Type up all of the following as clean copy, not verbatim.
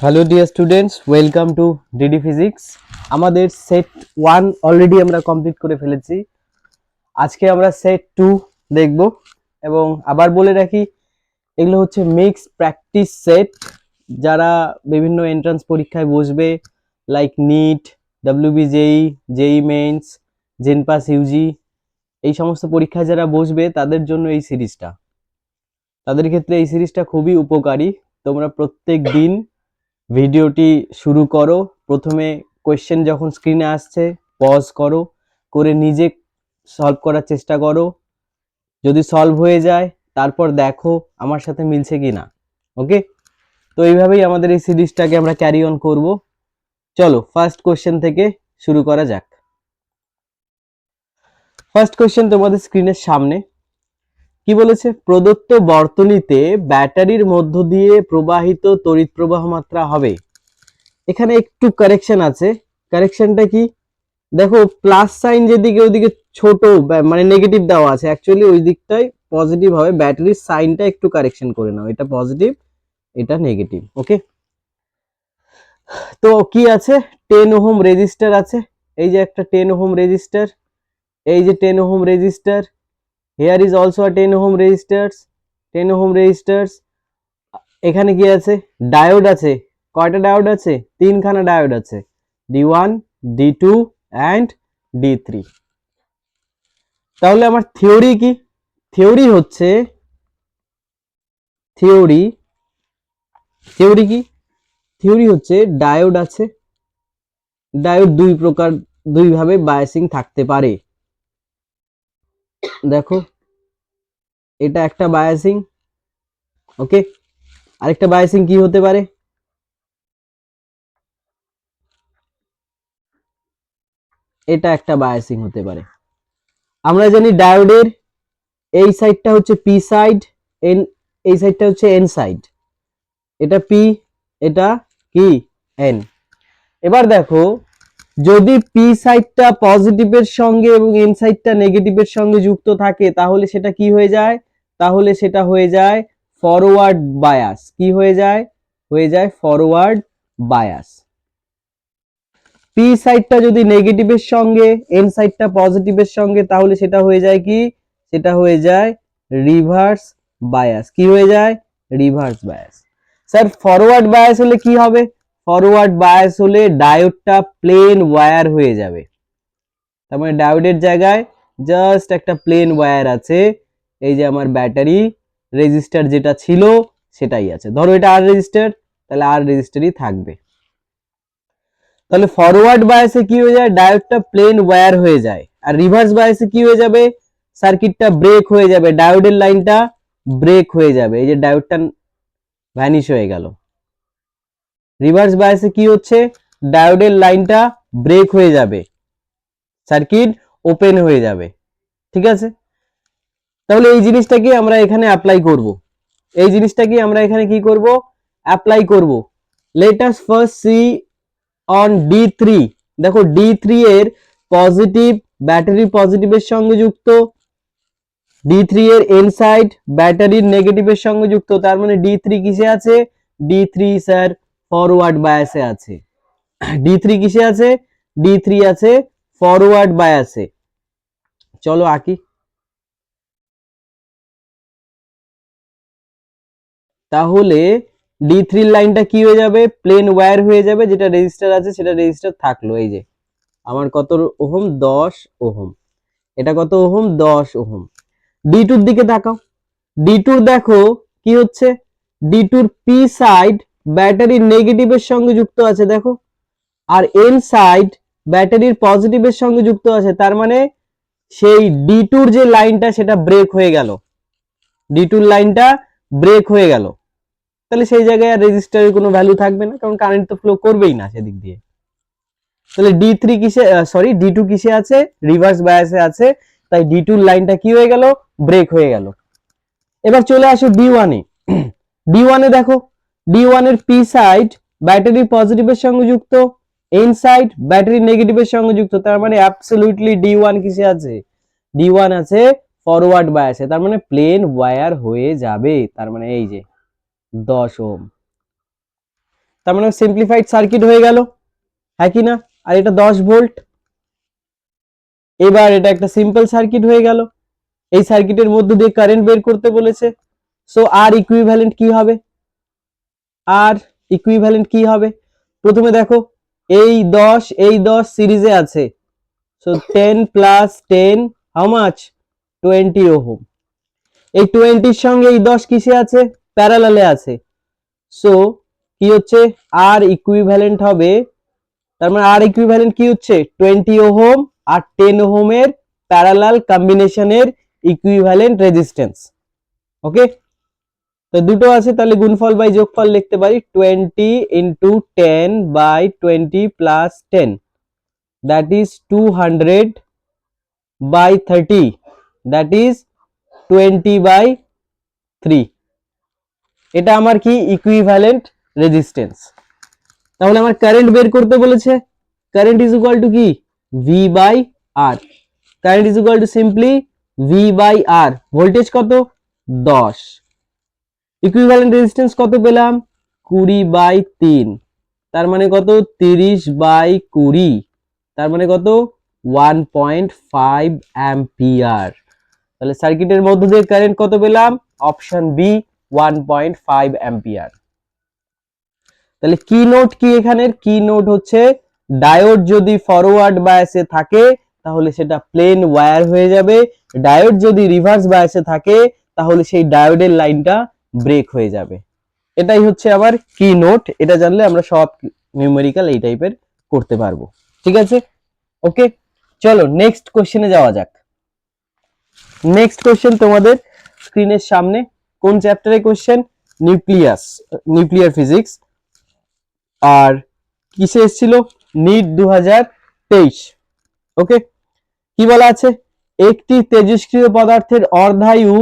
Hello dear students, welcome to DD physics. আমাদের set 1 already আমরা complete করে ফেলেছি। আজকে আমরা সেট 2 দেখব এবং আবার বলে রাখি এগুলো হচ্ছে মিক্স প্র্যাকটিস সেট। যারা বিভিন্ন এন্ট্রান্স পরীক্ষায় বসবে লাইক নিট, ডব্লিউবিজেই, জেই মেইনস, জেনপাস ইউজি, এই সমস্ত পরীক্ষায় যারা বসবে তাদের জন্য এই সিরিজটা, তাদের ক্ষেত্রে এই সিরিজটা খুবই উপকারী। তোমরা প্রত্যেক দিন ভিডিওটি শুরু করো, প্রথমে কোয়েশ্চেন যখন স্ক্রিনে আসছে পজ করো, করে নিজে সলভ করার চেষ্টা করো। যদি সলভ হয়ে যায় তারপর দেখো আমার সাথে মিলছে কিনা। ওকে, তো এইভাবেই আমাদের এই সিরিজটাকে আমরা ক্যারি অন করব। চলো ফার্স্ট কোয়েশ্চেন থেকে শুরু করা যাক। ফার্স্ট কোয়েশ্চেন তোমাদের স্ক্রিনের সামনে কি বলেছে, প্রদত্ত বর্তনীতে ব্যাটারির মধ্য দিয়ে প্রবাহিত তড়িৎ প্রবাহ মাত্রা হবে। এখানে একটু কারেকশন আছে। কারেকশনটা কি, দেখো প্লাস সাইন যেদিকে ওইদিকে ছোট মানে নেগেটিভ দেওয়া আছে, অ্যাকচুয়ালি ওই দিকটাই পজিটিভ হবে। ব্যাটারির সাইনটা একটু কারেকশন করে নাও, এটা পজিটিভ এটা নেগেটিভ। ওকে, তো কি আছে, 10 ওহম রেজিস্টার আছে। এই যে একটা 10 ওহম রেজিস্টার, এই যে 10 ohm register, here is also a 10 ohm registers, 10 ohm registers. এখানে কি আছে, ডায়োড আছে। কয়টা ডায়োড আছে? তিনখানা ডায়োড আছে, D1, D2 অ্যান্ড D3। তাহলে আমার থিওরি কি? থিওরি হচ্ছে থিওরি থিওরি কি থিওরি হচ্ছে ডায়োড আছে। ডায়োড দুই প্রকার, দুই ভাবে বায়াসিং থাকতে পারে। দেখো এটা একটা বায়াসিং। ওকে, আরেকটা বায়াসিং কি হতে পারে? এটা একটা বায়াসিং হতে পারে। আমরা জানি ডায়োডের এই সাইডটা হচ্ছে পি সাইড, এন এই সাইডটা হচ্ছে এন সাইড। এটা পি, এটা কি এন। এবার দেখো, যদি পি সাইডটা পজিটিভের সঙ্গে এবং এন সাইডটা নেগেটিভের সঙ্গে যুক্ত থাকে তাহলে সেটা কি হয়ে যায়? তাহলে সেটা হয়ে যায় ফরওয়ার্ড বায়াস। কি হয়ে যায়? হয়ে যায় ফরওয়ার্ড বায়াস। পি সাইডটা যদি নেগেটিভের সঙ্গে, এন সাইডটা পজিটিভের সঙ্গে, তাহলে সেটা হয়ে যায় কি? সেটা হয়ে যায় রিভার্স বায়াস। কি হয়ে যায়? Reverse bias. Sir forward bias হলে কি হবে? ফরওয়ার্ড বায়াস হলে ডায়োডটা প্লেন ওয়্যার হয়ে যাবে। তার মানে ডায়োডের জায়গায় জাস্ট একটা প্লেন ওয়্যার আছে। এই যে আমার ব্যাটারি রেজিস্টার যেটা ছিল সেটাই আছে। ধরো এটা আর রেজিস্টার, তাহলে আর রেজিস্টারই থাকবে। তাহলে ফরওয়ার্ড বায়াসে কি হয়ে যায়? ডায়োডটা প্লেন ওয়্যার হয়ে যায়। আর রিভার্স বায়াসে কি হয়ে যাবে? সার্কিটটা ব্রেক হয়ে যাবে, ডায়োডের লাইনটা ব্রেক হয়ে যাবে। এই যে ডায়োডটা ভ্যানিশ হয়ে গেল। রিভার্স বায়াসে কি হচ্ছে? ডায়োডের লাইনটা ব্রেক হয়ে যাবে, সার্কিট ওপেন হয়ে যাবে। ঠিক আছে, তাহলে এই জিনিসটাকে আমরা এখানে অ্যাপ্লাই করব। এই জিনিসটাকে আমরা এখানে কি করব? অ্যাপ্লাই করব। Let us first see on D3। দেখো D3 এর পজিটিভ, ব্যাটারি পজিটিভের সঙ্গে যুক্ত, D3 এর এন সাইড ব্যাটারির নেগেটিভের সঙ্গে যুক্ত। তার মানে D3 কিসে আছে? D3 স্যার ফরওয়ার্ড বায়াসে আছে। D3 কিসে আছে? D3 আছে ফরওয়ার্ড বায়াসে। চলো আঁকি। তাহলে D3 লাইনটা কি হয়ে যাবে? প্লেন ওয়্যার হয়ে যাবে। যেটা রেজিস্টার আছে সেটা রেজিস্টার থাকলো। এই যে আমার কত ওহম? 10 ওহম। এটা কত ওহম? 10 ওহম। D2 দিকে তাকাও। D2 দেখো কি হচ্ছে? D2 পি সাইড ব্যাটারির নেগেটিভের সঙ্গে যুক্ত আছে, দেখো। আর এন সাইড ব্যাটারির পজিটিভের সঙ্গে যুক্ত আছে। তার মানে সেই D2 যে লাইনটা সেটা ব্রেক হয়ে গেল। D2 লাইনটা ব্রেক হয়ে গেল। তাহলে সেই জায়গায় আর রেজিস্টারের কোনো ভ্যালু থাকবে না, কারণ কারেন্ট তো ফ্লো করবেই না সেদিক দিয়ে। তাহলে D3 কিসে, সরি D2 কিসে আছে? রিভার্স বায়াসে আছে। তাই D2 লাইনটা কি হয়ে গেল? ব্রেক হয়ে গেল। এবার চলে আসো D1 এ। D1 এ দেখো, D1 এর পি সাইড ব্যাটারি পজিটিভের সঙ্গে যুক্ত, এন সাইড ব্যাটারি নেগেটিভের সঙ্গে যুক্ত। তার মানে অ্যাবসলিউটলি D1 কিসে আছে? D1 আছে ফরওয়ার্ড বায়াসে। তার মানে প্লেন ওয়্যার হয়ে যাবে। তার মানে এই যে 10 ওহম। তার মানে সিম্পলিফাইড সার্কিট হয়ে গেল, হ্যাঁ কি না? আর এটা 10 ভোল্ট। এবার এটা একটা সিম্পল সার্কিট হয়ে গেল। এই সার্কিটের মধ্যে দিয়ে কারেন্ট বের করতে বলেছে। সো আর ইকুইভ্যালেন্ট কি হবে? আর ইকুইভ্যালেন্ট কি হবে? প্রথমে দেখো, এই 10 সিরিজে আছে। So 10 plus 10 how much? 20 ohm. এই 20 এর সঙ্গে এই 10 কিসে আছে? প্যারালালে আছে। সো কি হচ্ছে? আর ইকুইভ্যালেন্ট হবে, তার মানে আর ইকুইভ্যালেন্ট কি হচ্ছে? 20 ওহম আর 10 ওহমের প্যারালাল কম্বিনেশনের ইকুইভ্যালেন্ট রেজিস্ট্যান্স। ওকে, তো দুটো আছে, তাহলে গুণফল বাই যোগফল লিখতে পারি 20 into 10 by 20 plus 10, that is 200 by 30, that is 20 by 3। এটা আমার কি? Equivalent resistance. তাহলে আমার কারেন্ট বের করতে বলেছে। কারেন্ট ইজ ইকুয়াল টু কি? V by R. Current is equal to simply V by R. Voltage কত? 10। ইকুইভ্যালেন্ট রেজিস্ট্যান্স কত পেলাম? 20 বাই 3, তার মানে কত? 30 বাই 20, তার মানে কত? 1.5 অ্যাম্পিয়ার। তাহলে সার্কিটের মধ্য দিয়ে কারেন্ট কত পেলাম? Option B, 1.5 ampere. তাহলে কি নোট কি এখানের? কি নোট হচ্ছে ডায়োড যদি ফরওয়ার্ড বায়াসে থাকে তাহলে সেটা প্লেন ওয়্যার হয়ে যাবে, ডায়োড যদি রিভার্স বায়াসে থাকে তাহলে সেই ডায়োডের লাইনটা ব্রেক হয়ে যাবে। এটাই হচ্ছে আবার কি নোট। এটা জানলে আমরা সব নিউমেরিক্যাল এই টাইপের করতে পারবো। ঠিক আছে, ওকে, চলো নেক্সট কোশ্চেনে যাওয়া যাক। নেক্সট কোশ্চেন তোমাদের স্ক্রিনের সামনে। কোন চ্যাপ্টারের কোশ্চেন? Nuclear physics. আর কিসে এসেছিল? নিট 2023। ওকে, কি বলা আছে? একটি তেজস্ক্রিয় পদার্থের অর্ধায়ু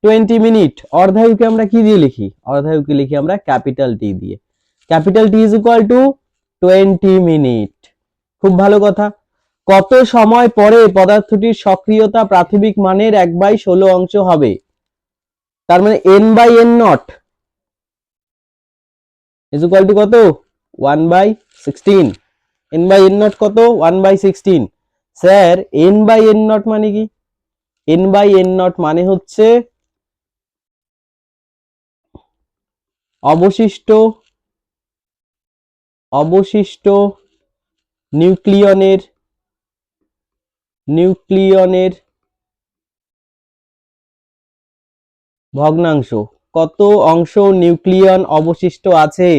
20 মিনিট। অর্ধায়ুকে আমরা কি দিয়ে লিখি? অর্ধায়ুকে লিখি আমরা ক্যাপিটাল টি দিয়ে। Capital T is equal two 20 minute. খুব ভালো কথা। কত সময় পরে পদার্থটির সক্রিয়তা প্রাথমিক মানের 1/16 অংশ হবে? তার মানে n/n0 ইজ ইকুয়াল টু কত? 1/16। n/n0 কত? 1/16। স্যার n/n0 মানে কি? n/n0 মানে হচ্ছে অবশিষ্ট নিউক্লিয়নের ভগ্নাংশ। কত অংশ নিউক্লিয়ন অবশিষ্ট আছে?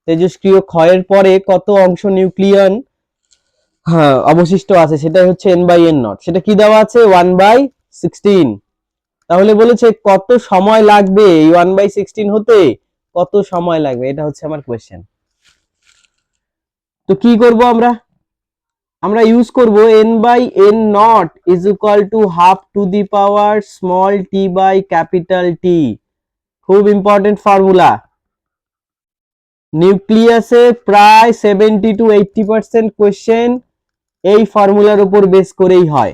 তেজস্ক্রিয় ক্ষয়ের পরে কত অংশ নিউক্লিয়ন অবশিষ্ট আছে সেটাই হচ্ছে n/n0। সেটা কি দেওয়া আছে? 1/16। তাহলে বলেছে কত সময় লাগবে এই 1/16 হতে? কত সময় লাগবে, এটা হচ্ছে আমার কোয়েশ্চেন। তো কি করব আমরা? আমরা ইউজ করব n/n0 is equal to half to the power small t by capital T। খুব ইম্পর্টেন্ট ফর্মুলা। নিউক্লিয়াসে প্রায় 70 to 80% কোয়েশ্চেন এই ফর্মুলার উপর বেস করেই হয়।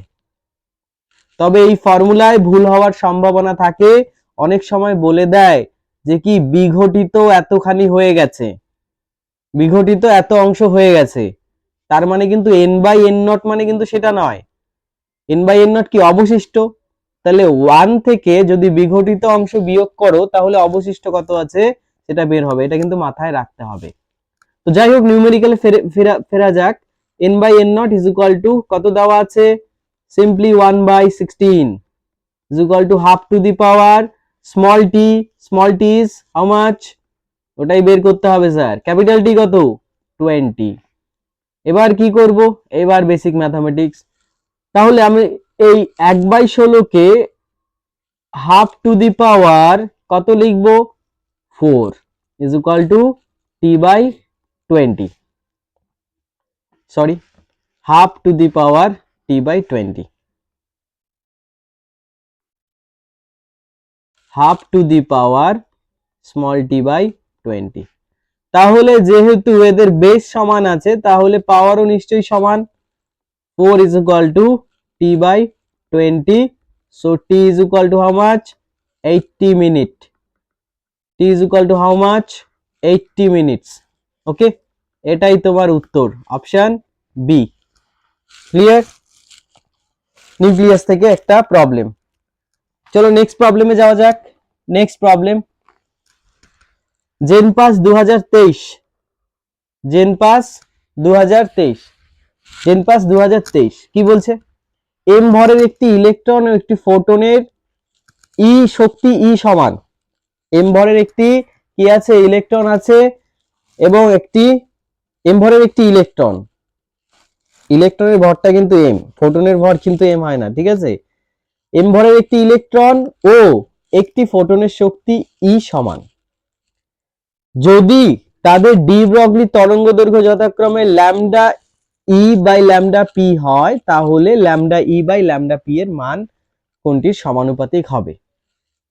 তবে এই ফর্মুলায় ভুল হওয়ার সম্ভাবনা থাকে। অনেক সময় বলে দেয় যে কি বিঘটিত এতখানি হয়ে গেছে, বিঘটিত এত অংশ হয়ে গেছে, তার মানে কিন্তু n/n0 মানে কিন্তু সেটা নয়। n/n0 কি? অবশিষ্ট। তাহলে 1 থেকে যদি বিঘটিত অংশ বিয়োগ করো তাহলে অবশিষ্ট কত আছে সেটা বের হবে। এটা কিন্তু মাথায় রাখতে হবে। তো যাই হোক, নিউমেরিক্যালে ফেরা যাক। n/n0 is equal to কত দেওয়া আছে? Simply 1/16 is equal to half to the power small t। small t is how much? ওটাই বের করতে হবে স্যার। ক্যাপিটাল টি কত? 20। এবার কি করব? এবার বেসিক ম্যাথমেটিক্স। তাহলে আমি এই 1/16 কে হাফ টু দি পাওয়ার কত লিখব? 4 is equal to t/20। Sorry, have to the power t/20। Have to the power small t/20। তাহলে যেহেতু এদের বেস সমান আছে তাহলে পাওয়ারও নিশ্চয়ই সমান। 4 is equal to t/20। so t is equal to how much? 80 minute। t is equal to how much? 80 minutes। ওকে, এটাই তোমার উত্তর, অপশন বি। ক্লিয়ার? নিউক্লিয়াস থেকে একটা প্রবলেম। চলো নেক্সট প্রবলেমে যাওয়া যাক। নেক্সট প্রবলেম, জেনপাস 2023, জেনপাস 2023, জেনপাস 2023 কি বলছে? এম ভরের একটি ইলেকট্রন ও একটি ফোটনের ই শক্তি ই সমান। এম ভরের একটি কি আছে? ইলেকট্রন আছে, এবং একটি এম ভরের একটি ইলেকট্রন, ইলেকট্রনের ভরটা কিন্তু এম, ফোটনের ভর কিন্তু এম হয় না, ঠিক আছে? এম ভরের একটি ইলেকট্রন ও একটি ফোটনের শক্তি ই সমান। যদি তাদের ডি ব্রগলি তরঙ্গ দৈর্ঘ্য যথাক্রমে lambda E by lambda P হয়, তাহলে lambda E by lambda P এর মান কোনটির সমানুপাতিক হবে?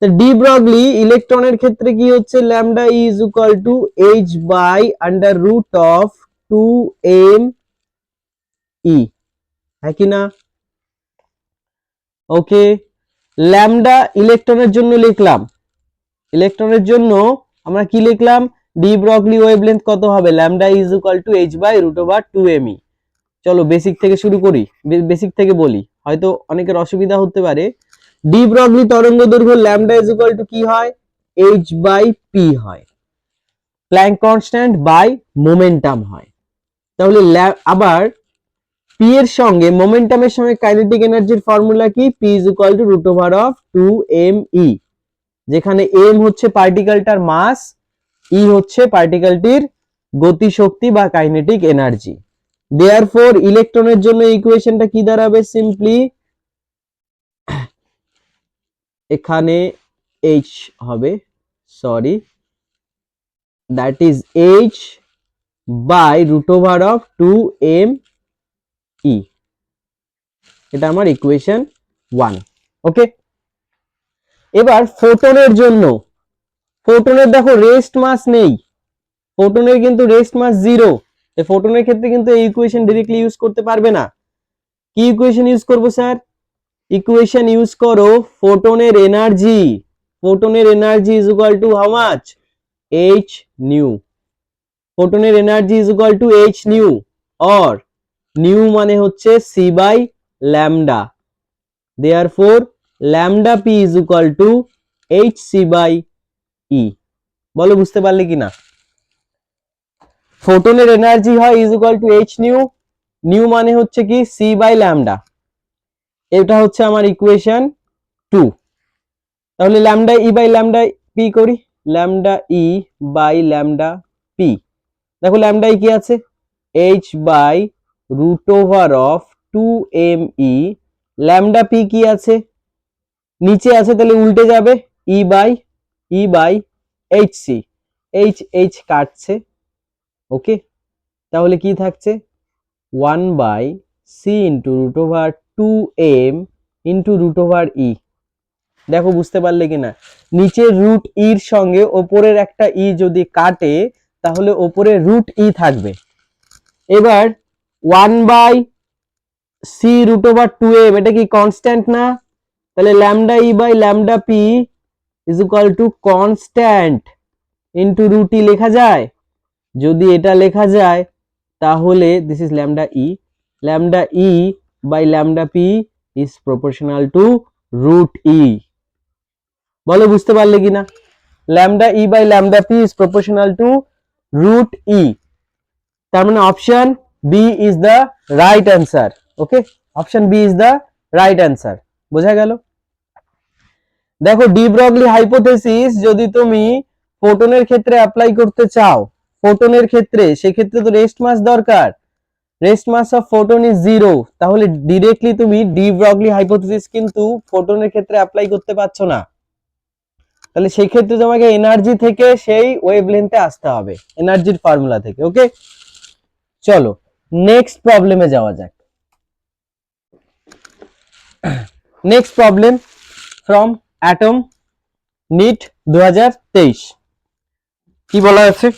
ডি ব্রগলি ইলেকট্রনের ক্ষেত্রে কি হচ্ছে? Lambda E is equal to H by under root of 2m E, হ্যাঁ কি না? ওকে, ল্যামডা ইলেকট্রনের জন্য লিখলাম, ইলেকট্রনের জন্য আমরা কি লিখলাম? ডি ব্রগলি ওয়েভলেন্থ কত হবে? Lambda is equal to H by root over 2m E. চলো বেসিক থেকে শুরু করি, বেসিক থেকে বলি, হয়তো অনেকের অসুবিধা হতে পারে। ডি ব্রগলি তরঙ্গ দৈর্ঘ্য ল্যামডা ইজ ইকুয়াল টু কি হয়? এইচ বাই পি হয়, প্ল্যাঙ্ক কনস্ট্যান্ট বাই মোমেন্টাম হয়। তাহলে আবার পি এর সঙ্গে মোমেন্টামের সঙ্গে কাইনেটিক এনার্জির ফর্মুলা কি? P is equal to root over of 2m E, যেখানে m হচ্ছে পার্টিকেলটার মাস, ই হচ্ছে পার্টিকেলটির গতিশক্তি বা কাইনেটিক এনার্জি। দেয়ারফর ইলেকট্রনের জন্য ইকুয়েশনটা কি দাঁড়াবে? সিম্পলি এখানে h হবে, sorry, that is h by root over of 2m E. এটা আমার ইকুয়েশন 1। ওকে, এবার ফোটনের জন্য, ফোটনের দেখো রেস্ট মাস নেই, ফোটনের কিন্তু রেস্ট মাস 0, এই ফোটনের ক্ষেত্রে কিন্তু এই ইকুয়েশন ডাইরেক্টলি ইউজ করতে পারবে না। কি ইকুয়েশন ইউজ করব স্যার? ইকুয়েশন ইউজ করো ফোটনের এনার্জি, ফোটনের energy is equal to how much? h nu. ফোটনের energy is equal to h nu, or nu মানে হচ্ছে c by lambda, therefore lambda p is equal to hc by e। বলো বুঝতে পারলে কিনা? ফোটনের এনার্জি হয় is equal to h nu, nu মানে হচ্ছে কি? c by lambda. এটা হচ্ছে আমার ইকুয়েশন 2। তাহলে lambda E by lambda p করি, lambda E by lambda p. দেখো ল্যামডা ই কি আছে? h by root over of 2m e, lambda p কি আছে? নিচে আছে, তাহলে উল্টে যাবে, e by h c, h h কাটছে। ওকে, তাহলে কি থাকছে? 1 by c into root over 2m into root over e. দেখো বুঝতে পারলে কিনা? নিচের রুট ইর সঙ্গে ওপরের একটা ই যদি কাটে, তাহলে ওপরে রুট ই থাকবে। এবার 1 by C root over 2m, এটা কি কনস্ট্যান্ট না? তাহলে lambda E by lambda p is equal to constant into root e লেখা যায়। যদি এটা লেখা যায়, তাহলে this is lambda E by lambda p is proportional to root e. বলো বুঝতে পারলে কিনা? Lambda E by lambda p is proportional to root e. তার মানে option b is the right answer. Okay, option b is the right answer. বোঝা গেল? দেখো de Broglie hypothesis যদি তুমি ফোটনের ক্ষেত্রে অ্যাপ্লাই করতে চাও, ফোটনের ক্ষেত্রে, সেক্ষেত্রে তো রেস্ট মাস দরকার, rest mass of photon is 0, তাহলে ডিরেক্টলি তুমি ডি ব্রগলি হাইপোথেসিস কিন্তু ফোটনের ক্ষেত্রে অ্যাপ্লাই করতে পারছো না। তাহলে সেই ক্ষেত্রে তোমাকে এনার্জি থেকে সেই ওয়েভলেন্থে আসতে হবে, এনার্জির ফর্মুলা থেকে। ওকে, চলো নেক্সট প্রবলেমে যাওয়া যাক। Next problem from atom NEET 2023। কি বলা আছে?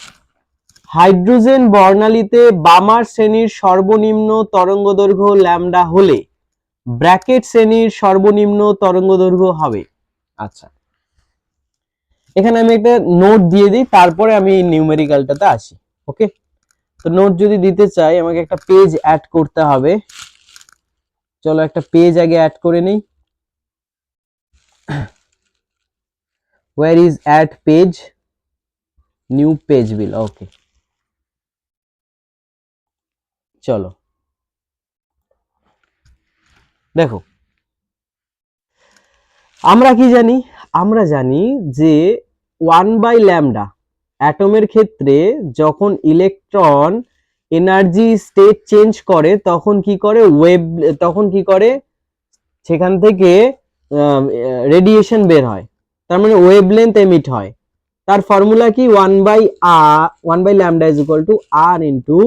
হাইড্রোজেন বর্ণালীতে বামার শ্রেণীর সর্বনিম্ন তরঙ্গদৈর্ঘ্য ল্যামডা হলে ব্র্যাকেট শ্রেণীর সর্বনিম্ন তরঙ্গদৈর্ঘ্য হবে। আচ্ছা, এখানে আমি একটা নোট দিয়ে দিই, তারপরে আমি নিউমেরিক্যালটাতে আসি। ওকে, তো নোট যদি দিতে চাই আমাকে একটা পেজ অ্যাড করতে হবে। চলো একটা পেজ আগে অ্যাড করে নিই। where is add page, new page will, okay চলো দেখো আমরা কি জানি, আমরা জানি যে 1/λ অ্যাটমের ক্ষেত্রে যখন ইলেকট্রন এনার্জি স্টেট চেঞ্জ করে তখন কি করে তখন কি করে সেখান থেকে রেডিয়েশন বের হয়, তার মানে ওয়েভলেন্থ এমিট হয়। তার ফর্মুলা কি 1/λ is equal to r into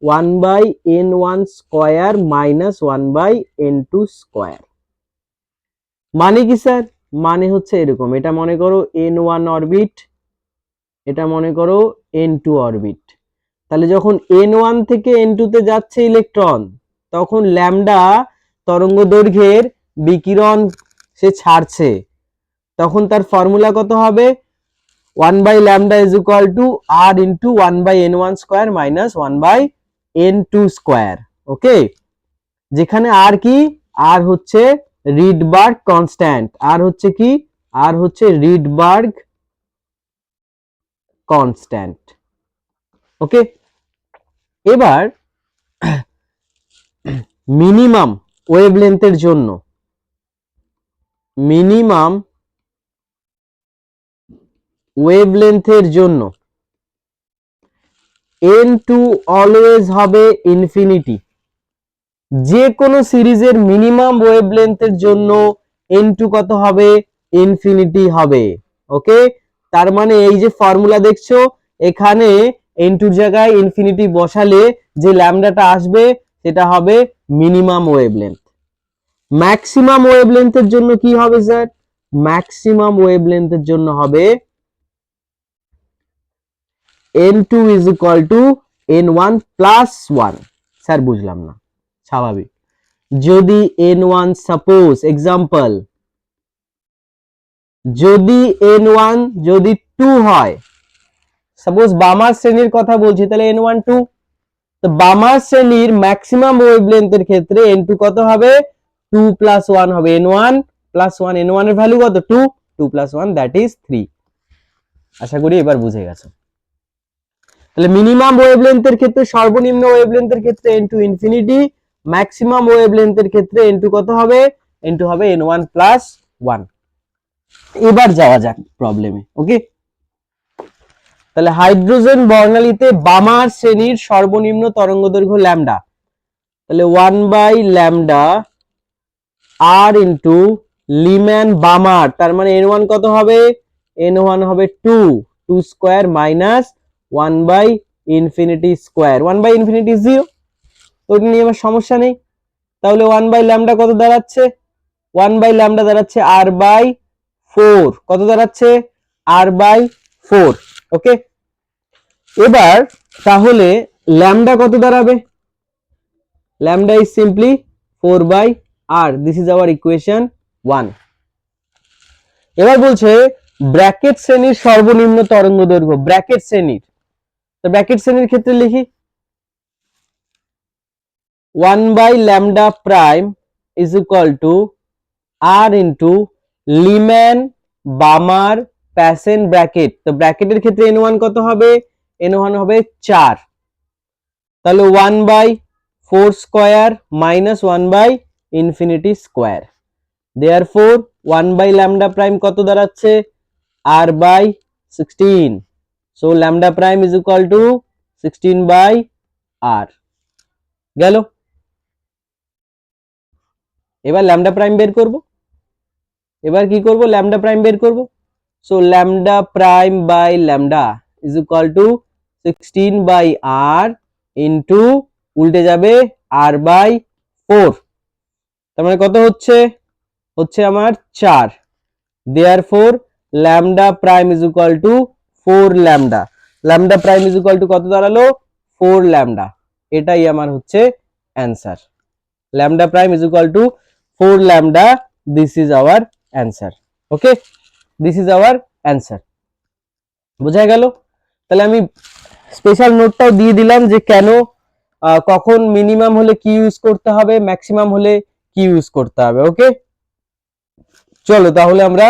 1/n1 square minus 1/n2 square. মানে কি স্যার, মানে হচ্ছে এরকম, এটা মনে করো n1 অরবিট, এটা মনে করো n2 অরবিট। তাহলে যখন n1 থেকে n2 তে যাচ্ছে ইলেকট্রন তখন ল্যামডা তরঙ্গ দৈর্ঘ্যের বিকিরণ সে ছাড়ছে, তখন তার ফর্মুলা কত হবে 1/λ is equal to r into 1/n1 square minus 1/n2 square, ওকে। যেখানে আর কি, আর হচ্ছে রিডবার্গ কনস্ট্যান্ট, আর হচ্ছে কি, আর হচ্ছে রিডবার্গ কনস্ট্যান্ট, ওকে। এবার মিনিমাম ওয়েভলেন্থের জন্য, মিনিমাম ওয়েভলেন্থের জন্য n2 অলওয়েজ হবে ইনফিনিটি। যে কোনো সিরিজের মিনিমাম ওয়েভলেন্থের জন্য n2 কত হবে, ইনফিনিটি হবে, ওকে। তার মানে এই যে ফর্মুলা দেখছো এখানে n2 এর জায়গায় ইনফিনিটি বসালে যে ল্যামডাটা আসবে সেটা হবে মিনিমাম ওয়েভলেন্থ। ম্যাক্সিমাম ওয়েভলেন্থের জন্য কি হবে স্যার, ম্যাক্সিমাম ওয়েভলেন্থের জন্য হবে n2 is equal to n1 plus 1। Sir বুঝলাম না, স্বাভাবিক। যদি n1 সাপোজ এক্সাম্পল যদি n1 যদি 2 হয়, সাপোজ বামার শ্রেণীর কথা বলছি, তাহলে n1 2, তো বামার শ্রেণীর ম্যাক্সিমাম ওয়েভলেন্থের ক্ষেত্রে n2 কত হবে, 2 plus 1 হবে, n1 plus 1, n1 এর ভ্যালু কত 2, 2 plus 1 that is 3। আশা করি এবার বুঝে গেছো। তাহলে মিনিমাম ওয়েভলেন্থের ক্ষেত্রে, সর্বনিম্ন ওয়েভলেন্থের ক্ষেত্রে n2 ইনফিনিটি, ম্যাক্সিমাম ওয়েভলেন্থের ক্ষেত্রে n2 কত হবে, n2 হবে n1 plus 1। এবার যাওয়া যাক প্রবলেমে, ওকে। তাহলে হাইড্রোজেন বর্ণালীতে বামার শ্রেণীর সর্বনিম্ন তরঙ্গদৈর্ঘ্য ল্যামডা, তাহলে 1/λ r ইনটু লিম্যান বামার, তার মানে n1 কত হবে, n1 হবে 2 স্কয়ার মাইনাস 1/ইনফিনিটি স্কয়ার, 1/ইনফিনিটি 0, তো এটা নিয়ে আমার সমস্যা নেই। তাহলে 1/λ কত দাঁড়াচ্ছে, 1/λ দাঁড়াচ্ছে r/4, কত দাঁড়াচ্ছে r/4, ওকে। এবার তাহলে ল্যামডা কত দাঁড়াবে, lambda is simply 4/r, this is hour equation 1। এবার বলছে ব্র্যাকেট শ্রেণীর সর্বনিম্ন তরঙ্গ দৈর্ঘ্য, ব্র্যাকেট শ্রেণীর, তো ব্র্যাকেট শ্রেণীর ক্ষেত্রে লিখি 1/λ prime is equal to r into Lyman Balmer Paschen Brackett, তো ব্র্যাকেটের ক্ষেত্রে n1 কত হবে, n1 হবে 4, তাহলে 1/4 স্কয়ার মাইনাস 1/ইনফিনিটি স্কয়ার, দেয়ারফর 1/λ প্রাইম কত দাঁড়াচ্ছে r/16, so lambda prime is equal to 16/r। গেল। এবার ল্যামডা প্রাইম বের করব, এবার কি করব, ল্যামডা প্রাইম বের করব, so lambda prime by lambda is equal to 16/r into উল্টে যাবে r/4, তার মানে কত হচ্ছে, হচ্ছে আমার 4, therefore lambda prime is equal to 4λ, lambda prime is equal to কত দাঁড়ালো 4λ, এটাই আমার হচ্ছে answer. Lambda prime is equal to 4λ, this is our answer, okay, this is our answer. বোঝা গেল। তাহলে আমি স্পেশাল নোটটাও দিয়ে দিলাম যে কেন কখন মিনিমাম হলে কি ইউজ করতে হবে, ম্যাক্সিমাম হলে কি ইউজ করতে হবে। ওকে, চলো তাহলে আমরা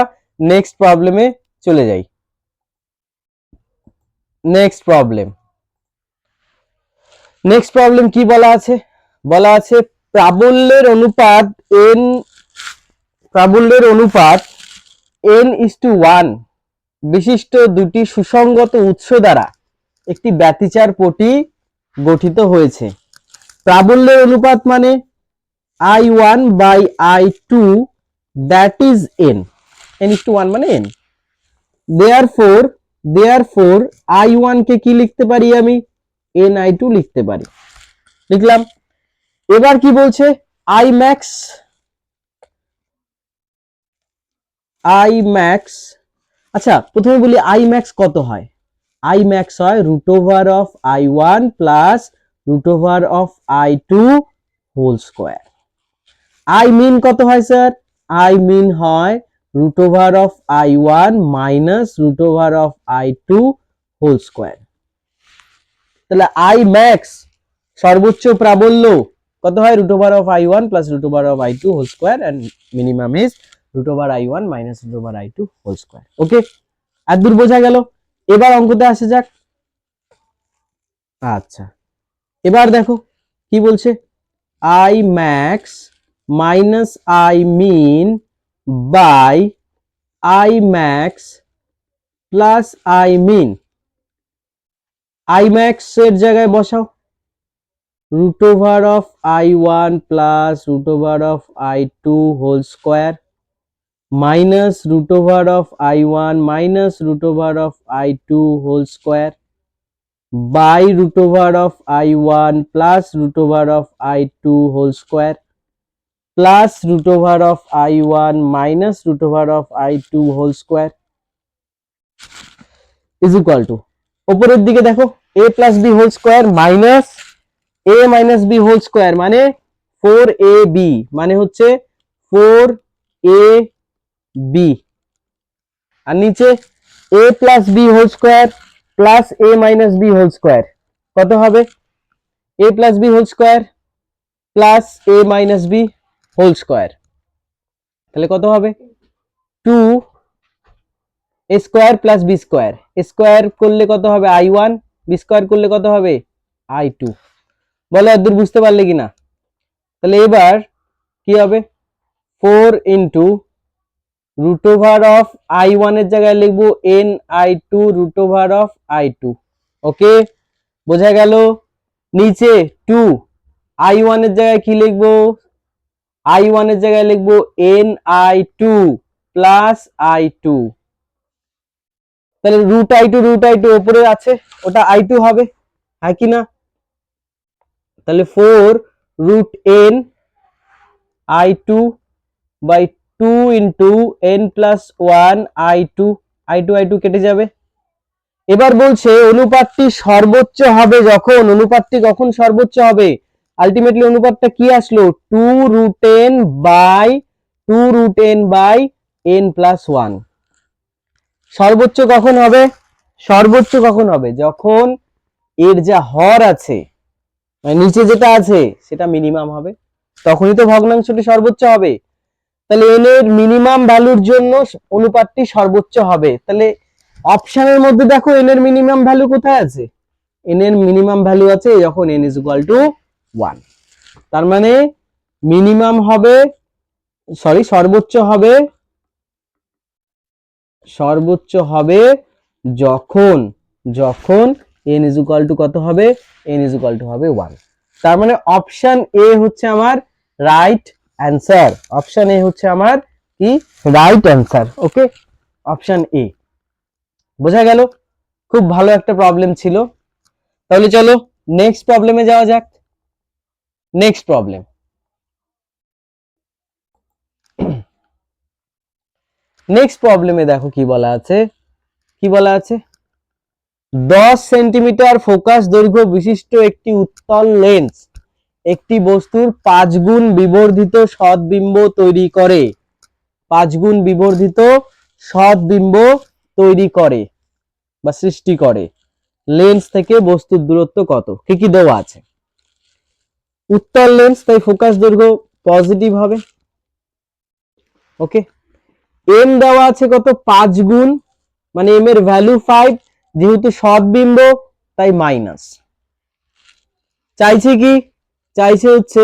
নেক্সট প্রবলেমে চলে যাই। নেক্সট প্রবলেম কি বলা আছে? বলা আছে প্রাবল্যের অনুপাত n:1 বিশিষ্ট দুটি সুসংগত উৎস দ্বারা একটি ব্যতিচার পটি গঠিত হয়েছে। প্রাবল্যের অনুপাত মানে I1/I2 that is n:1 মানে n। therefore I1 কে কি লিখতে পারি আমি? n/2 লিখতে পারি। লিখলাম। এবার কি বলছে? Imax আচ্ছা প্রথমে বলি Imax কত হয়? Imax হয় √I1 plus √I2 whole square. Imin কত হয় স্যার? Imin হয় √I1 minus √I2 whole square. তাহলে Imax সর্বোচ্চ প্রাবল্য কত হয়? √I1 plus √I2 whole square and minimum is √I1 minus √I2 whole square. Okay, এতদূর বোঝা গেল। এবার অঙ্কতে আসা যাক। আচ্ছা, এবার দেখো কি বলছে? Imax minus Imin by Imax plus Imin। Imax এর জায়গায় বসাও √I1 plus √I2 whole square minus √I1 minus √I2 whole square by √I1 plus √I2 whole square plus √I1 minus √I2 whole square is equal to উপরের দিকে দেখো a plus b whole square minus a minus b whole square মানে 4ab মানে হচ্ছে 4ab আর নিচে a plus b whole square plus a minus b whole square কত হবে? a plus b whole square plus a minus b whole square তাহলে কত হবে? 2a square plus b square. Square করলে কত হবে? I1, b স্কয়ার করলে কত হবে? I2। বলো এতদূর বুঝতে পারলে কিনা? তাহলে এবার কি হবে? 4 ইন্টু √I1 এর জায়গায় লিখবো n/2 √I2। ওকে, বোঝা গেল? নিচে 2 I1 এর জায়গায় কি লিখবো? I1 এর জায়গায় লিখবো n/2 প্লাস I2। তাহলে √I2 উপরে আছে ওটা I2 হবে, হ্যাঁ কি না? তাহলে 4√n/2 by 2 into n plus 1 I2 কেটে যাবে। এবার বলছে অনুপাতটি সর্বোচ্চ হবে যখন, অনুপাতটি কখন সর্বোচ্চ হবে? আলটিমেটলি অনুপাতটা কি আসলো? 2√n by n plus 1। সর্বোচ্চ কখন হবে? সর্বোচ্চ কখন হবে? যখন এর যা হর আছে মানে নিচে যেটা আছে সেটা মিনিমাম হবে, তখনই তো ভগ্নাংশটি সর্বোচ্চ হবে। তাহলে n এর মিনিমাম ভ্যালুর জন্য অনুপাতটি সর্বোচ্চ হবে। তাহলে অপশনের মধ্যে দেখো n এর মিনিমাম ভ্যালু কোথায় আছে? n এর মিনিমাম ভ্যালু আছে যখন n = 1। তার মানে মিনিমাম হবে, সরি সর্বোচ্চ হবে যখন n = কত হবে? n = হবে 1। তার মানে অপশন এ হচ্ছে আমার রাইট অ্যান্সার। অপশন এ হচ্ছে আমার কি? Right answer. Okay, option A. বোঝা গেল? খুব ভালো একটা প্রবলেম ছিল। তাহলে চলো নেক্সট প্রবলেমে যাওয়া যাক। নেক্সট প্রবলেমে দেখো কি বলা আছে? 10 সেন্টিমিটার ফোকাস দৈর্ঘ্য বিশিষ্ট একটি উত্তল লেন্স একটি বস্তুর 5 গুণ বিবর্ধিত সৎবিম্ব তৈরি করে। 5 গুণ বিবর্ধিত সৎবিম্ব তৈরি করে বা সৃষ্টি করে। লেন্স থেকে বস্তুর দূরত্ব কত, কি কি দেওয়া আছে। উত্তল লেন্স, তাই ফোকাস দৈর্ঘ্য পজিটিভ হবে। ওকে, এম দেওয়া আছে কত, 5 গুণ, মানে এম এর ভ্যালু 5, যেহেতু সৎবিম্ব তাই মাইনাস। চাইছে কি, চাইছে হচ্ছে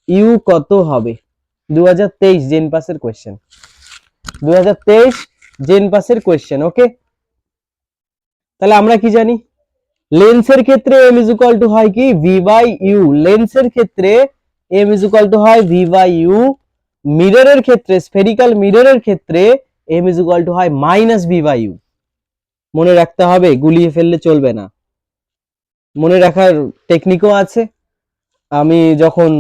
ইউ কত হবে। 2023 জেন পাসের কোশ্চেন, 2023 জেন পাসের কোশ্চেন। ওকে, তাহলে আমরা কি জানি, লেন্সের ক্ষেত্রে এম ইজ ইকুয়াল টু হয় কি ভি বাই ইউ, লেন্সের ক্ষেত্রে এম ইজ ইকুয়াল টু হয় ভি বাই ইউ, মিররের ক্ষেত্রে, স্ফেরিক্যাল মিররের ক্ষেত্রে এম ইজ ইকুয়াল টু হয় মাইনাস ভি বাই ইউ। মনে রাখতে হবে, গুলিয়ে ফেললে চলবে না, মনে রাখার টেকনিকও আছে। আমি যখন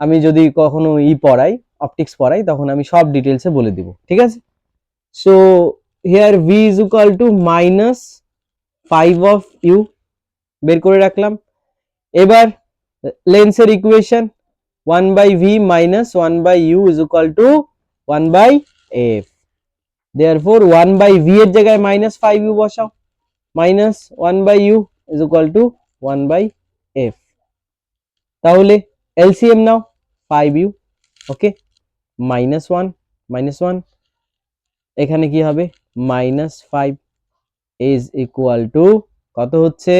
আমি যদি কখনো পড়াই, অপটিক্স পড়াই, তখন আমি সব ডিটেলসে বলে দিব, ঠিক আছে। So here v is equal to minus 5 of u বের করে রাখলাম। এবার লেন্সের equation 1 by v minus 1 by u is equal to 1 by f. Therefore 1 by v এর জায়গায় মাইনাস 5 ইউ বসাও, minus 1 by u is equal to 1 by f. তাহলে LCM নাও 5 ইউ। ওকে, মাইনাস 1 মাইনাস 1, এখানে কি হবে মাইনাস 5 ইজ ইকুয়াল টু কত হচ্ছে,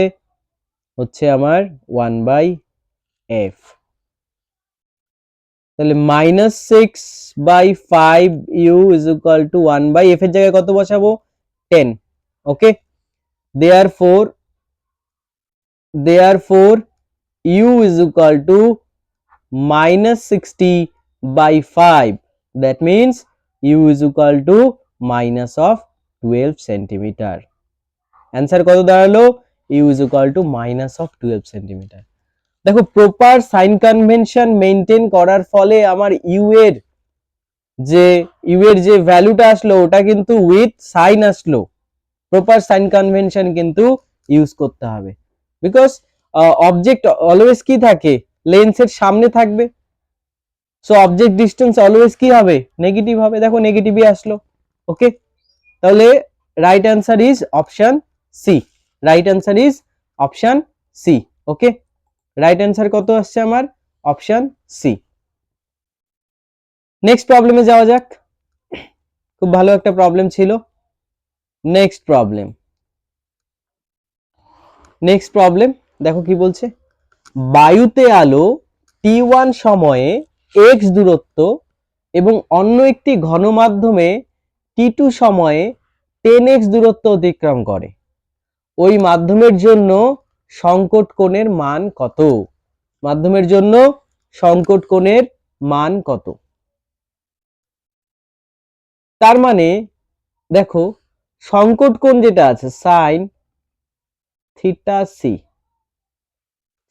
হচ্ছে আমার 1 বাই এফ। তাহলে minus 6 by 5 u is equal to 1 by f এর জায়গায় কত বসাবো, 10। Okay, therefore u is equal to minus 60 by 5, that means u is equal to minus of 12 centimeter. Answer কত দাঁড়ালো, u is equal to minus of 12 centimeter। দেখো, proper sign convention maintain করার ফলে আমার ইউ এর যে ভ্যালুটা আসলো ওটা কিন্তু উইথ সাইন আসলো। প্রপার সাইন কনভেনশন কিন্তু ইউজ করতে হবে, বিকজ অবজেক্ট অলওয়েজ কি থাকে, লেন্সের সামনে থাকবে। সো অবজেক্ট ডিস্টেন্স অলওয়েজ কি হবে, নেগেটিভ হবে। দেখো নেগেটিভই আসলো। ওকে, তাহলে right answer is option C, right answer is option C. Okay, right answer কত আসছে আমার, অপশন সি। নেক্সট প্রবলেমে যাওয়া যাক, খুব ভালো একটা প্রবলেম ছিল। নেক্সট প্রবলেম দেখো কি বলছে, বায়ুতে আলো t1 সময়ে x দূরত্ব এবং অন্য একটি ঘন মাধ্যমে t2 সময়ে 10x দূরত্ব অতিক্রম করে, ওই মাধ্যমের জন্য সংকট কোণের মান কত, মাধ্যমের জন্য সংকট কোণের মান কত। তার মানে দেখো, সংকট কোণ যেটা আছে সাইন থিটা সি,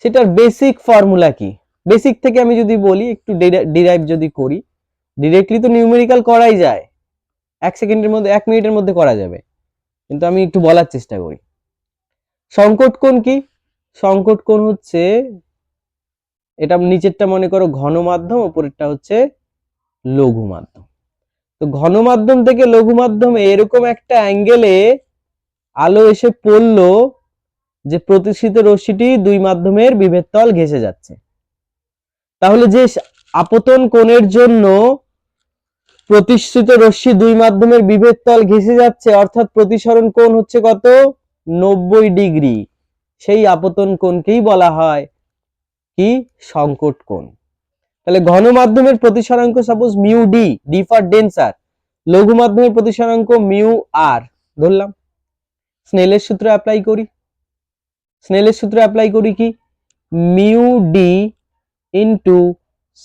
সেটার বেসিক ফর্মুলা কি, বেসিক থেকে আমি যদি বলি, একটু ডিরাইভ যদি করি, ডিরেক্টলি তো নিউমেরিক্যাল করাই যায়, 1 সেকেন্ডের মধ্যে, 1 মিনিটের মধ্যে করা যাবে, কিন্তু আমি একটু বলার চেষ্টা করি। সংকট কোণ কি, সংকট কোণ হচ্ছে, এটা নিচেরটা মনে করো ঘন মাধ্যম, উপরেরটা হচ্ছে লঘু মাধ্যম। তো ঘন মাধ্যম থেকে লঘু মাধ্যমে এরকম একটা অ্যাঙ্গেলে আলো এসে পড়লো যে প্রতিসৃত রশ্মিটি দুই মাধ্যমের বিভেদ তল ঘেঁষে যাচ্ছে। তাহলে যে আপতন কোণের জন্য প্রতিসৃত রশ্মি দুই মাধ্যমের বিভেদ তল ঘেঁষে যাচ্ছে, অর্থাৎ প্রতিসরণ কোণ হচ্ছে কত, 90 ডিগ্রি, সেই আপতন কোণকেই বলা হয় কি, সংকট কোণ। তাহলে ঘন মাধ্যমের প্রতিসরাঙ্ক suppose mu d, d for denser, লঘু মাধ্যমের প্রতিসরাঙ্ক মিউ আর ধরলাম। স্নেলের সূত্র অ্যাপ্লাই করি কি, mu D into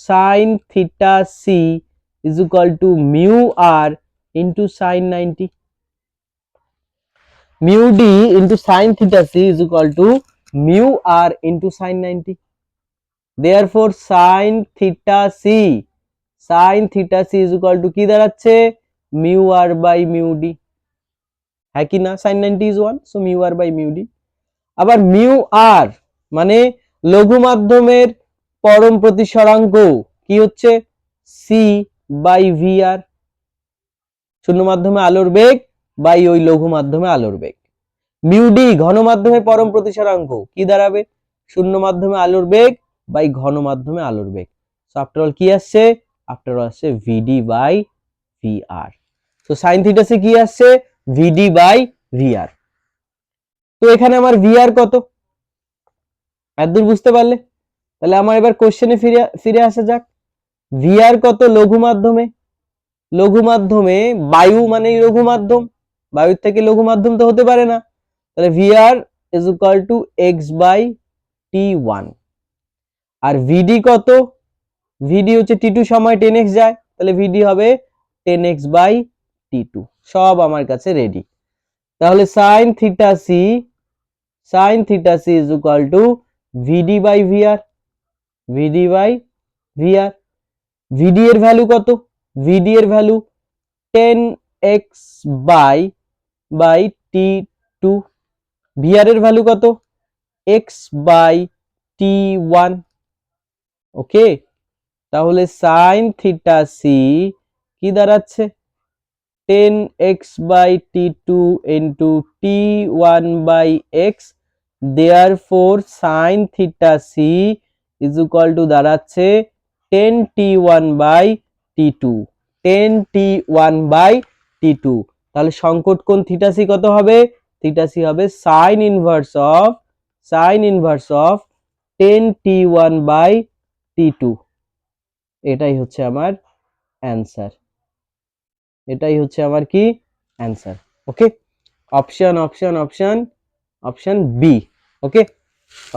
sine theta C is equal to mu r into sin 90, mu d into sin theta c is equal to mu r into sin 90, therefore sin theta c is equal to কি দাঁড়াচ্ছে, mu r by mu d, হ্যাঁ কি না, sin 90 is 1, so mu r by mu d। আবার mu r মানে লঘু মাধ্যমের পরম প্রতিসরাঙ্ক কি হচ্ছে, c by vr, শূন্য মাধ্যমে আলোর বেগ বাই ওই লঘু মাধ্যমে আলোর বেগ। মিউ ডি ঘন মাধ্যমে পরম প্রতিসরাঙ্ক কি দাঁড়াবে? শূন্য মাধ্যমে আলোর বেগ বাই ঘন মাধ্যমে আলোর বেগ। সো আফটার অল কি আসছে? আফটার অল আসছে ভিডি বাই ভিআর। তো সাইন থিটাসে কি আসছে? ভিডি বাই ভিআর। তো এখানে আমার ভিআর কত? এতদূর বুঝতে পারলে? তাহলে আমার এবার কোশ্চেনে ফিরে আসা যাক। ভিআর কত লঘু মাধ্যমে? লঘু মাধ্যমে বায়ু মানেই লঘু মাধ্যম, বায়ুর থেকে লঘু মাধ্যম তো হতে পারে না। তাহলে VR is equal to x by t one. আর ভিডি কত? ভিডি হচ্ছে টি টু সময় 10x যায়, তাহলে ভিডি হবে 10x বাই টি টু। সব আমার কাছে রেডি। তাহলে sine theta c is equal to VD by VR. VD by VR. VD এর ভ্যালু কত? ভিডি এর value 10x by T two. VR এর ভ্যালু কত? x by t one. Okay, তাহলে সাইন থিটা সি কি দাঁড়াচ্ছে? 10x by T two into t one by x. Therefore sine theta c is equal to দাঁড়াচ্ছে 10t1 by T two. 10t1 by T two. তাহলে সংকট কোণ theta C কত হবে? Theta C হবে sine inverse of 10t1 by T two. এটাই হচ্ছে আমার অ্যান্সার। এটাই হচ্ছে আমার কি answer. Okay, option B. Okay,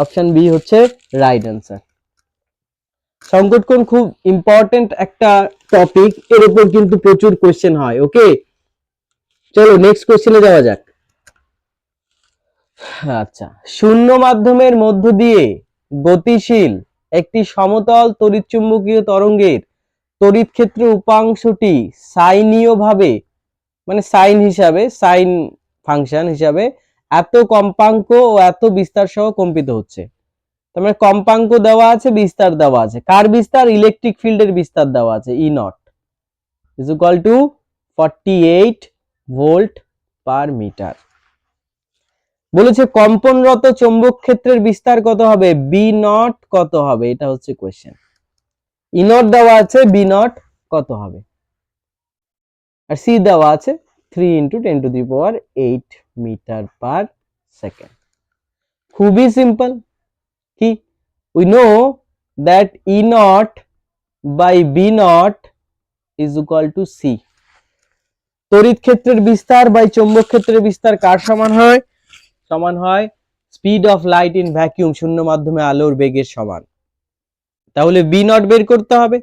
option B হচ্ছে রাইট অ্যান্সার। সংকট কোণ খুব ইম্পর্টেন্ট একটা টপিক, এর উপর কিন্তু প্রচুর কোশ্চেন হয়। ওকে, চলো নেক্সট কোশ্চেনে যাওয়া যাক। আচ্ছা, শূন্য মাধ্যমের মধ্য দিয়ে গতিশীল একটি সমতল তড়িৎচুম্বকীয় তরঙ্গের তড়িৎ ক্ষেত্র উপাংশটি সাইনীয় ভাবে, মানে সাইন হিসাবে, সাইন ফাংশন হিসাবে এত কম্পাঙ্ক ও এত বিস্তার সহ কম্পিত হচ্ছে। তার মানে কম্পাঙ্ক দেওয়া আছে, বিস্তার দেওয়া আছে। কার বিস্তার? ইলেকট্রিক ফিল্ডের বিস্তার দেওয়া আছে, e naught is equal to 48 volt per metre. বলেছে কম্পনরত চৌম্বক ক্ষেত্রের বিস্তার কত হবে? বি নট কত হবে? এটা হচ্ছে কোশ্চেন। ই নট দেওয়া আছে, বি নট কত হবে? আর সি দেওয়া আছে 3 × 10⁸ মিটার পার সেকেন্ড। খুবই সিম্পল। কি? We know that E not by B not is equal to C. তড়িৎ ক্ষেত্রের বিস্তার বাই চৌম্বক ক্ষেত্রের বিস্তার কার সমান হয়? সমান হয় speed of light in vacuum, শূন্য মাধ্যমে আলোর বেগের সমান। তাহলে বি নট বের করতে হবে।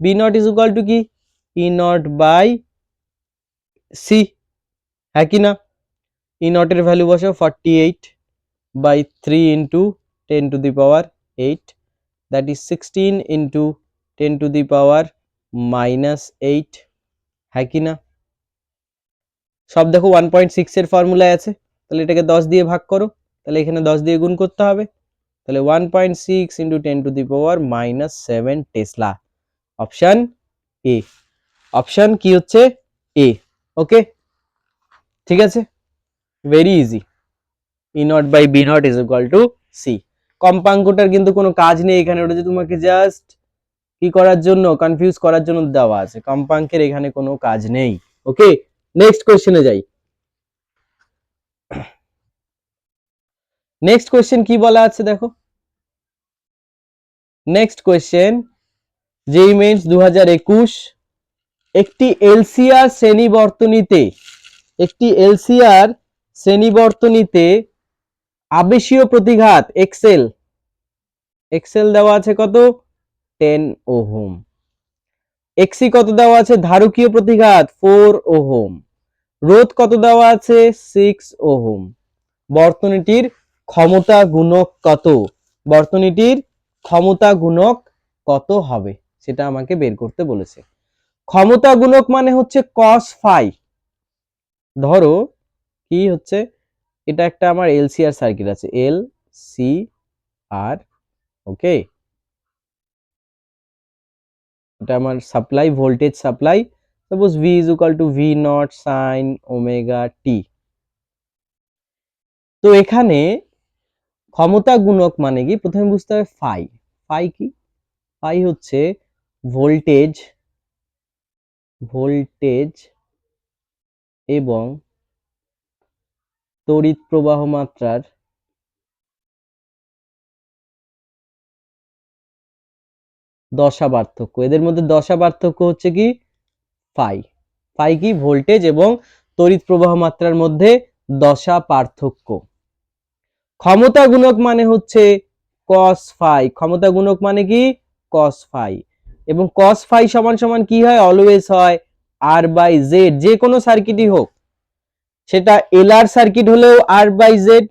B not is equal to কি? ই নট বাই সি, হ্যাঁ কি না? ই নট এর ভ্যালু বসাও 48 বাই 3 × 10⁸, দ্যাট ইজ 16 × 10⁻⁻8, হ্যাঁ কি না? সব দেখো 1.6 এর ফর্মুলায় আছে। তাহলে এটাকে 10 দিয়ে ভাগ করো, তাহলে এখানে 10 দিয়ে গুণ করতে হবে। তাহলে 1.6 × 10⁻⁻7 টেসলা। Option A. অপশন কি হচ্ছে? এ। ওকে, ঠিক আছে, very easy. E not by B not is equal to c. কম্পাঙ্কটার কিন্তু কোনো কাজ নেই এখানে, ওটা যে তোমাকে জাস্ট কি করার জন্য, কনফিউজ করার জন্য দেওয়া আছে। কম্পাঙ্কের এখানে কোনো কাজ নেই। ওকে, নেক্সট কোশ্চেনে যাই। নেক্সট কোশ্চেন কি বলা আছে দেখো। নেক্সট কোশ্চেন, জেইই মেইনস 2021, একটি এলসিআর শ্রেণীবর্তনীতে আবেশীয় প্রতিঘাত এক্সেল দেওয়া আছে কত? 10 ওহম। এক্সি কত দেওয়া আছে? ধারকীয় প্রতিঘাত 4 ওহম। রোধ কত দেওয়া আছে? 6 ওহম। বর্তনীটির ক্ষমতা গুণক কত? বর্তনীটির ক্ষমতা গুণক কত হবে সেটা আমাকে বের করতে বলেছে। ক্ষমতা গুণক মানে হচ্ছে cos ফাই। ধরো কি হচ্ছে, এটা একটা আমার এলসিআর সার্কিট আছে, এল সি আর। ওকে, এটা আমার supply, voltage supply. Suppose v is equal to v naught sine omega t. তো এখানে ক্ষমতা গুণক মানে কি প্রথমে বুঝতে হবে ফাই। ফাই কি? ফাই হচ্ছে ভোল্টেজ এবং তড়িৎ প্রবাহ মাত্রার দশা পার্থক্য। এদের মধ্যে দশা পার্থক্য হচ্ছে কি ফাই। ফাই কি? ভোল্টেজ এবং তড়িৎ প্রবাহ মাত্রার মধ্যে দশা পার্থক্য। ক্ষমতা গুণক মানে হচ্ছে কস ফাই। ক্ষমতা গুণক মানে কি? Cos phi. এবং কস ফাই সমান সমান কি হয়? অলওয়েজ হয় আর বাই জেড। যে কোনো সার্কিটই হোক, সেটা এল আর সার্কিট হলেও R by Z,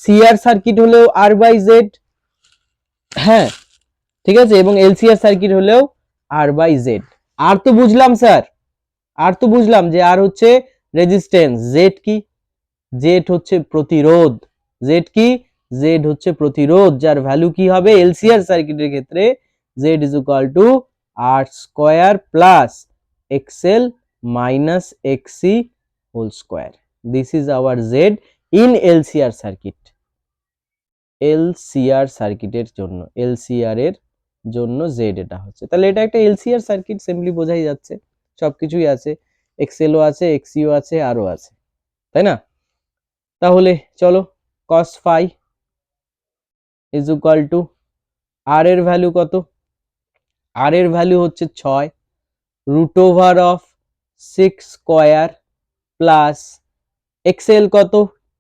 C R circuit হলেও আর বাই জেড, হ্যাঁ ঠিক আছে, এবং এলসিআর সার্কিট হলেও আর বাই জেড। আর তো বুঝলাম স্যার, আর তো বুঝলাম যে আর হচ্ছে রেজিস্ট্যান্স, জেড কি? জেড হচ্ছে প্রতিরোধ। জেড কি? জেড হচ্ছে প্রতিরোধ, যার ভ্যালু কি হবে এলসিআর সার্কিটের ক্ষেত্রে? Z is equal to R square plus XL minus XC whole square. This is our Z in LCR circuit. LCR সার্কিটের জন্য, এলসিআর এর জন্য জেড এটা হচ্ছে। তাহলে এটা একটা এলসিআর সার্কিট, সিম্পলি বোঝাই যাচ্ছে, সবকিছুই আছে, এক্সএলও আছে, এক্সিও আছে, আরও আছে, তাই না? তাহলে চলো, cos phi is equal to R এর ভ্যালু কত? আর এর ভ্যালু হচ্ছে 6 root over of 6 square plus XL কত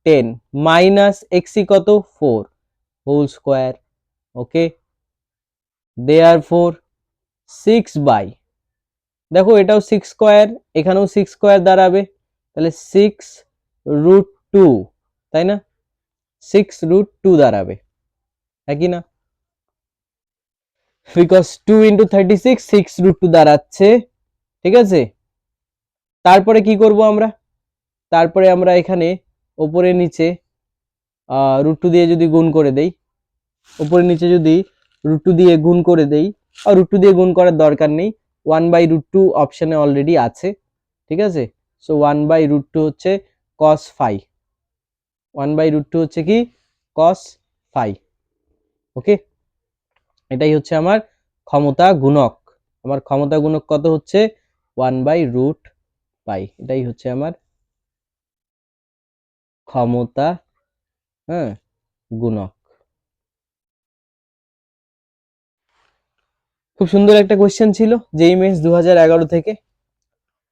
10 মাইনাস এক্সি কত 4 whole square. Okay, therefore 6 by, দেখো এটাও 6 স্কোয়ার, এখানেও 6 স্কোয়ার দাঁড়াবে, তাহলে 6 রুট 2, তাই না? 6 রুট 2 দাঁড়াবে, একই না? বিকজ 2 ইন্টু 36, 6 রুট 2 দাঁড়াচ্ছে, ঠিক আছে? তারপরে কি করব আমরা? তারপরে আমরা এখানে উপরে নিচে রুট 2 দিয়ে যদি গুণ করে দেই, উপরে নিচে যদি রুট 2 দিয়ে গুণ করে দেই, আর রুট 2 দিয়ে গুণ করার দরকার নেই, 1 বাই রুট 2 অপশনে অলরেডি আছে, ঠিক আছে? সো 1 বাই রুট 2 হচ্ছে cos phi, 1 বাই রুট 2 হচ্ছে কি cos phi। ওকে, এটাই হচ্ছে আমার ক্ষমতা গুণক। আমার ক্ষমতা গুণক কত হচ্ছে? 1 বাই রুট পাই। এটাই হচ্ছে আমার ক্ষমতা, হ্যাঁ, গুণক। খুব সুন্দর একটা কোশ্চেন ছিল জেই মেন্স 2011 থেকে।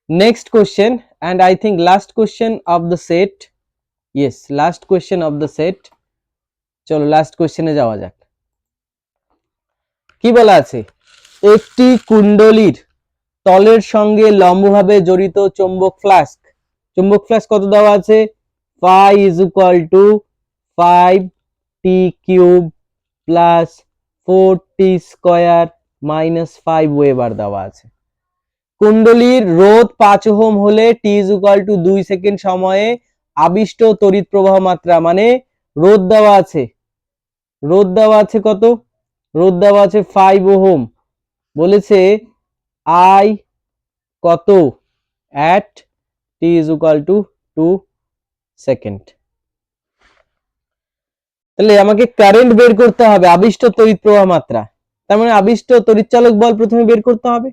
Next question, and I think last question of the set. Yes, last question of the set. চলো লাস্ট কোশ্চেনে যাওয়া যাক। কি বলা আছে? একটি কুণ্ডলীর তলের সঙ্গে লম্বভাবে জড়িত চৌম্বক ফ্লাস্ক। চৌম্বক ফ্লাস্ক কত দেওয়া আছে? phi is equal to 5t cube plus 4t square minus 5 weber দেওয়া আছে। কুণ্ডলীর রোধ 5 ওহম হলে t is equal to 2 second সময়ে আবিষ্ট তড়িৎ প্রবাহ মাত্রা, মানে রোধ দেওয়া আছে, রোধ দেওয়া আছে কত? রোধ দেওয়া আছে 5 ওহম, বলেছে I কত at t is equal to 2 second. তাহলে আমাকে কারেন্ট বের করতে হবে, আবিষ্ট তড়িৎ প্রবাহ মাত্রা, তার মানে আবিষ্ট তড়িৎচালক বল প্রথমে বের করতে হবে।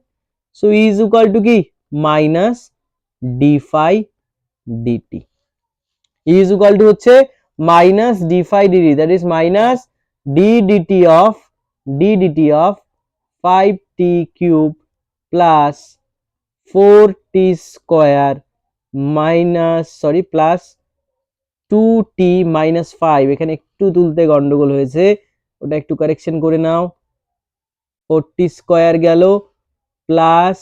So E is equal to কি minus d phi dt. E is equal to হচ্ছে minus d phi dt, that is minus d dt of 5t cube plus 4t square minus plus 2t minus 5, এখানে একটু তুলতে গন্ডগোল হয়েছে, ওটা একটু correction করে নাও। 4t স্কয়ার গেল প্লাস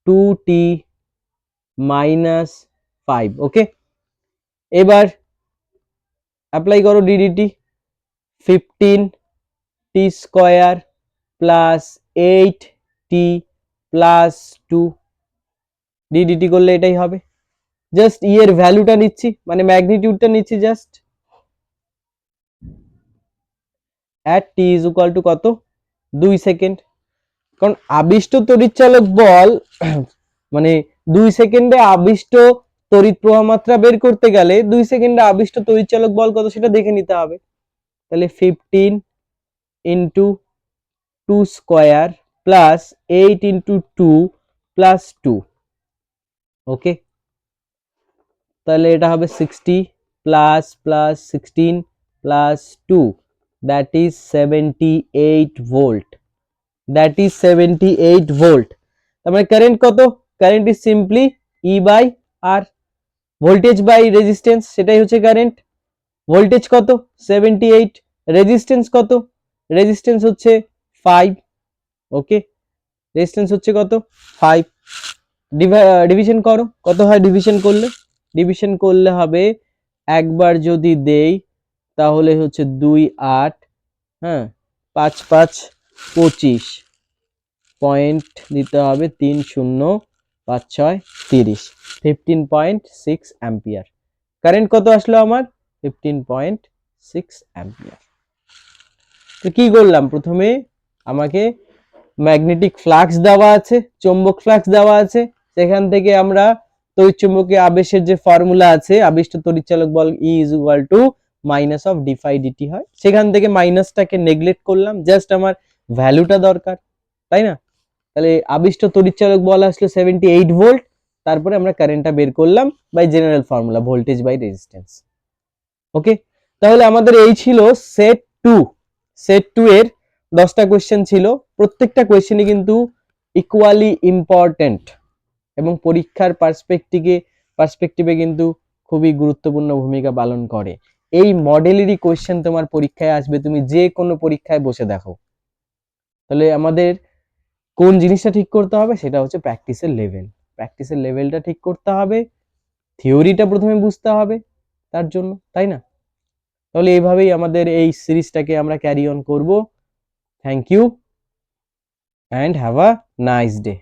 2t মাইনাস 5। ওকে, এবার অ্যাপ্লাই করো DDT. 15t square plus 8t plus 2, DDT করলে এটাই হবে। জাস্ট ই এর ভ্যালুটা নিচ্ছি, মানে ম্যাগনিটিউডটা নিচ্ছি just, at t is equal to কত 2 সেকেন্ড। কারণ আবিষ্ট তড়িৎচালক বল মানে 2 সেকেন্ডে আবিষ্ট তড়িৎ প্রবাহ মাত্রা বের করতে গেলে 2 সেকেন্ডে আবিষ্ট তড়িৎচালক বল কত সেটা দেখে নিতে হবে। তাহলে 15 into 2 square plus 8 into 2 plus 2। Okay, তাহলে এটা হবে 60 plus plus 16 plus 2, that is 78 volt. That is 78 volt. তার মানে কারেন্ট কত? Current is simply E by R, voltage by resistance, সেটাই হচ্ছে কারেন্ট। ভোল্টেজ কত? 78, রেজিস্ট্যান্স কত? রেজিস্ট্যান্স হচ্ছে 5। ওকে, রেজিস্ট্যান্স হচ্ছে কত? 5। ডিভিশন করো, কত হয় ডিভিশন করলে? ডিভিশন করলে হবে একবার যদি দেই তাহলে হচ্ছে 2 8, হ্যাঁ 5 5 25, পয়েন্ট দিতে হবে 3 0 5 6 30, 15.6 অ্যাম্পিয়ার। কারেন্ট কত আসলো আমার? 15.6 অ্যাম্পিয়ার। তো কি করলাম, প্রথমে আমাকে ম্যাগনেটিক ফ্লাক্স দেওয়া আছে, চৌম্বক ফ্লাক্স দেওয়া আছে, সেখান থেকে আমরা তড়িৎচুম্বকীয় আবেশের যে ফর্মুলা আছে, আবিষ্ট তড়িৎচালক বল E is equal to minus of d phi dt হয়, সেখান থেকে মাইনাসটাকে নেগলেক্ট করলাম, জাস্ট আমার ভ্যালুটা দরকার, তাই না? তাহলে আবিষ্ট তড়িৎচালক বল আসলো 78 ভোল্ট, তারপরে আমরা কারেন্টটা বের করলাম by general formula voltage by resistance. Okay, তাহলে আমাদের এই ছিল সেট 2। সেট 2 এর 10টা কোশ্চেন ছিল, প্রত্যেকটা কোশ্চেনই কিন্তু ইকুয়ালি ইম্পর্টেন্ট এবং পরীক্ষার পার্সপেক্টিভে কিন্তু খুবই গুরুত্বপূর্ণ ভূমিকা পালন করে। এই মডেলেরই কোশ্চেন তোমার পরীক্ষায় আসবে, তুমি যে কোনো পরীক্ষায় বসে দেখো। তাহলে আমাদের কোন জিনিসটা ঠিক করতে হবে, সেটা হচ্ছে প্র্যাকটিসের লেভেল। প্র্যাকটিসের লেভেলটা ঠিক করতে হবে, থিওরিটা প্রথমে বুঝতে হবে তার জন্য, তাই না? তাহলে এইভাবেই আমাদের এই সিরিজটাকে আমরা ক্যারি অন করব। Thank you and have a nice day.